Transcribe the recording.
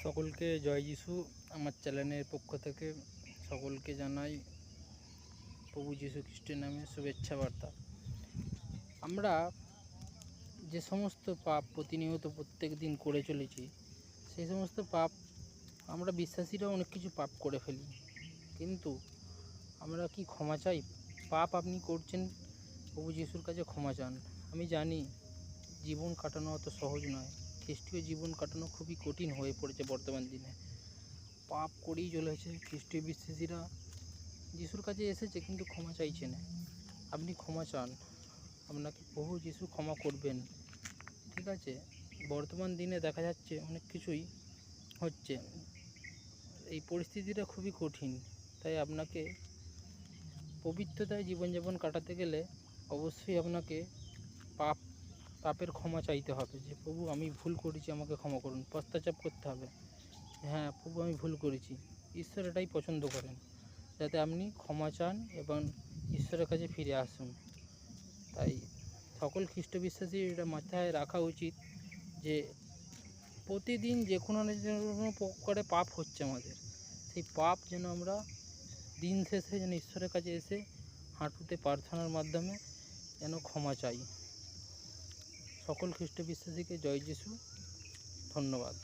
সকলকে জয় যিশু। আমার চ্যানেলের পক্ষ থেকে সকলকে জানাই প্রভু যীশু খ্রিস্টের নামে শুভেচ্ছা বার্তা। আমরা যে সমস্ত পাপ প্রতিনিয়ত প্রত্যেক দিন করে চলেছি, সেই সমস্ত পাপ আমরা বিশ্বাসীরা অনেক কিছু পাপ করে ফেলি, কিন্তু আমরা কি ক্ষমা চাই? পাপ আপনি করছেন, প্রভু যীশুর কাছে ক্ষমা চান। আমি জানি জীবন কাটানো অত সহজ নয়, খ্রিস্টীয় জীবন কাটানো খুবই কঠিন হয়ে পড়েছে বর্তমান দিনে। পাপ করেই চলেছে খ্রিস্টীয় বিশ্বাসীরা, যিশুর কাছে এসেছে কিন্তু ক্ষমা চাইছে না। আপনি ক্ষমা চান, আপনাকে প্রভু যিশু ক্ষমা করবেন, ঠিক আছে? বর্তমান দিনে দেখা যাচ্ছে অনেক কিছুই হচ্ছে, এই পরিস্থিতিটা খুবই কঠিন। তাই আপনাকে পবিত্রতায় জীবনযাপন কাটাতে গেলে অবশ্যই আপনাকে পাপের ক্ষমা চাইতে হবে, যে প্রভু আমি ভুল করেছি, আমাকে ক্ষমা করুন। পশ্চাতাপ করতে হবে, হ্যাঁ প্রভু আমি ভুল করেছি। ঈশ্বর এটাই পছন্দ করেন, যাতে আপনি ক্ষমা চান এবং ঈশ্বরের কাছে ফিরে আসুন। তাই সকল খ্রিস্ট বিশ্বাসী এটা মাথায় রাখা উচিত যে প্রতিদিন যে কোনো না যে কোনো প্রকারে পাপ হচ্ছে আমাদের, সেই পাপ যেন আমরা দিন শেষে যেন ঈশ্বরের কাছে এসে হাঁটুতে প্রার্থনার মাধ্যমে যেন ক্ষমা চাই। সকল খ্রিস্ট বিশ্বাসীকে জয় যিশু। ধন্যবাদ।